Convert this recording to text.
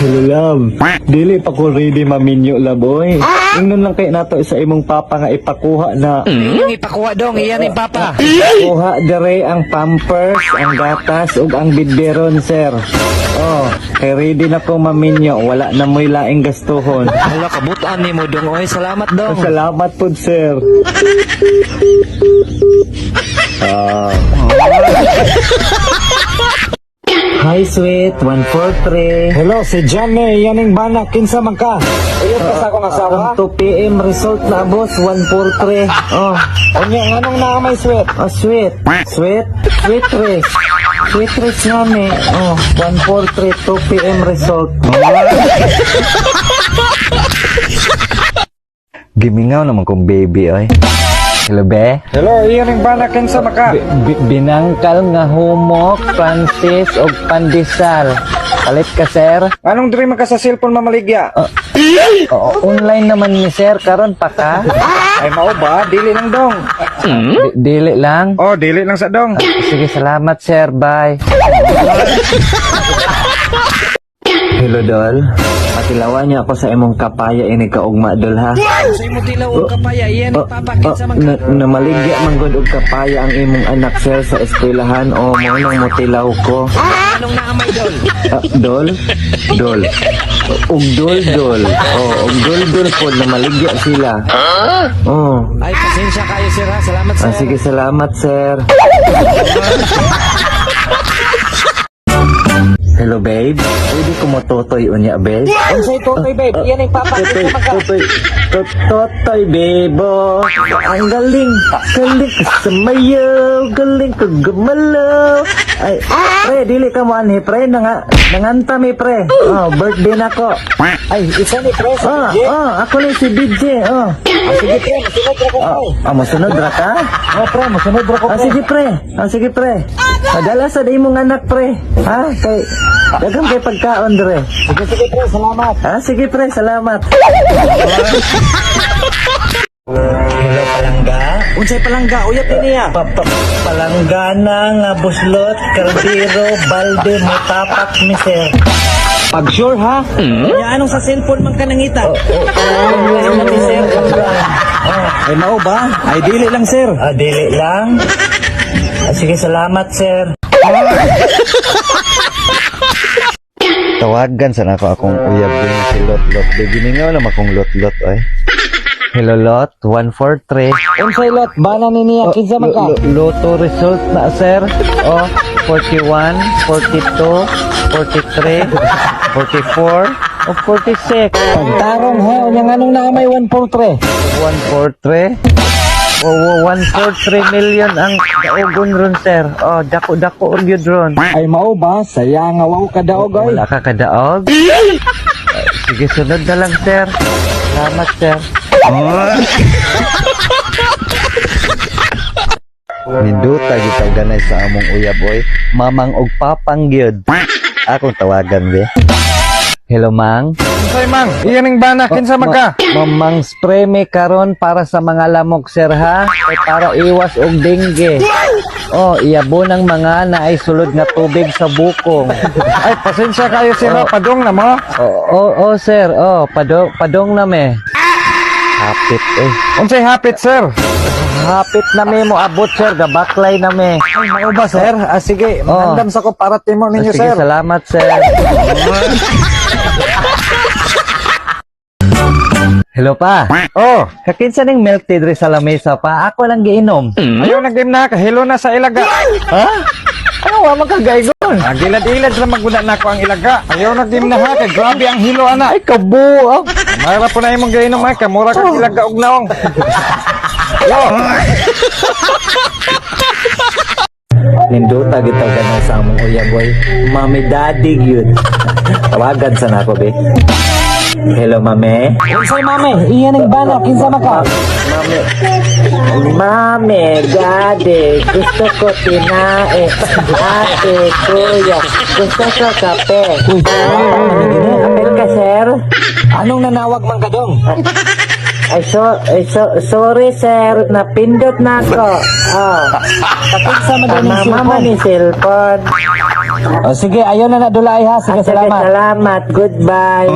Hello, love. Dili pa ko ready maminyo, laboy. Ingnon lang kay nato sa imong papa nga ipakuha na. Yung ipakuha dong, iyan ni Papa. Kuha dere ang pampers, ang gatas, ug ang bidberon, sir. Oh, kay ready na ko maminyo. Wala na mo'y laing gastuhon. Hala, kabutaan ni mo dong. Oy, salamat dong. Salamat po, sir. Hi, sweet. 143. Hello, si John yaning bana, kinsa man ka? Uyot ka sa akong asawa? Ang 2 p.m. result na, boss. 143. Oh, Unya, anong naamay sweet? oh, sweet. Sweet? Sweet race. Sweet race nga ni. Oh, 143, 2 p.m. result. Gimingaw naman kong baby, oy. Hello, be? Hello, yaning bana, kinsa man ka? Binangkal nga humok, Francis, o pandesal. Palit ka, sir? Anong dream ka sa cellphone mamaligya? Oo, online naman ni sir, karon pa ka? Ay mao ba? Dili lang dong. Dili lang. Oh, dili lang sa dong. Sige, salamat, sir. Bye. Hello, Dol. Patilawan niya ako sa imong kapaya ini kaugma, Dol, ha? Sa imo tilaw og kapaya, iyan ni Papa. Kinsa man ka? Namaligya man gud og kapaya ang imong anak, sir, sa eskwelahan o mo nang motilaw ko. Anong naamay dol? Dol? Dol. Ug dol. Oh, ug dol po namaligya sila. Oh. Ay, pasensya kayo sir ha. Salamat sir. Sige, salamat, sir. Hello, babe. Pwede ko mototoy unya, babe? Unsay totoy babe? Yaning papa, kinsa man ka? Totoy, bebo. Ang galing. Galing ka sumayaw. Galing ka gumalaw. Ay, pre, dili ka mo anhi, pre. Nanganta mi, pre. Oh, birthday na ko. Ay, isa ni pre sa DJ. Ako na si DJ. Sige pre, masunod ra ko pre. Masunod ra ka? Oh pre, masunod ra ko pre. Sige, pre. Padala sa di mong anak, pre. Ha? Kay, dagang kay pagkaon, dre. Sige pre, salamat. Sige, pre. Salamat. Hello, palangga. Unsay palangga? Uyat niya. Palanggana nga buslot, kaldero, balde, mutapak, miser. Pag sure ha? Ya anong sa cellphone man ka nangita? Ay mao ba? Ay dili lang sir. Dili lang. Sige, salamat, sir. Tawagan sana ako akong uyab din si Lot. Giningaw naman akong Lot, ay. Hello, Lot. 143. Unsay lot? Bana ni niya, kinsa man ka? Loto result na, sir. 41, 42, 43, 44, o 46. Pagtarong ha, unyang anong naamay 143? 143. 143 million ang daugon ron, sir. Dako yun ron. Ay mao ba? Saya nga wow kadaog ay. Wala ka kadaog? Sige, sunod na lang, sir. Salamat, sir. Minduta kita ganay sa among uyab, boy. Mamang og papang gyud. Akong tawagan, be. Hello, Mang. Unsay mang? Iyaning bana, kinsa man ka? Mamang spray me karon para sa mga lamok, sir, ha? Kay para iwas og dengue. Iyabo ng mga na ay sulod nga tubig sa bukong. Ay pasensya kayo sir, padong na mo. Sir. Padong na me. Hapit, Unsay hapit sir? Hapit na me mo abot, sir. Gabaklay na me. Ay mao ba sir? Sige, mandam sa ko para timo ninyo Sige, sir. salamat, sir. Hello, pa. Oh, Kakinsa ning milk tea diri sa lamesa, pa? Ako lang giinom. ayaw nag-game na, kahilo na sa ilaga. Ha? Ano wa magkagaygon? Gilad-ilad na maguna na ko ang ilaga. Ayaw nag-game na ha, kay grabe ang hilo ana. Ay, kabuok. Mayra po na imong gainom ay, kamura kang ilaga og naong. Yo, Ninduta kita ganun sa among uyab, boy. Mami, daddy, yun. Tawagan sa nako, be. Hello, mami. unsay mame? Iyaning bana, kinsa man ka? Mami, daddy, gusto ko tinae. Ate, kuya, gusto ko kape. Apel ka, sir? Anong nanawag man ka dong? Sorry, sir. Napindot na ako. Kakinsa man daw ng Mama cellphone? ni cellphone. O sige, ayaw na nadulay ha. Sige, salamat. Salamat. Goodbye.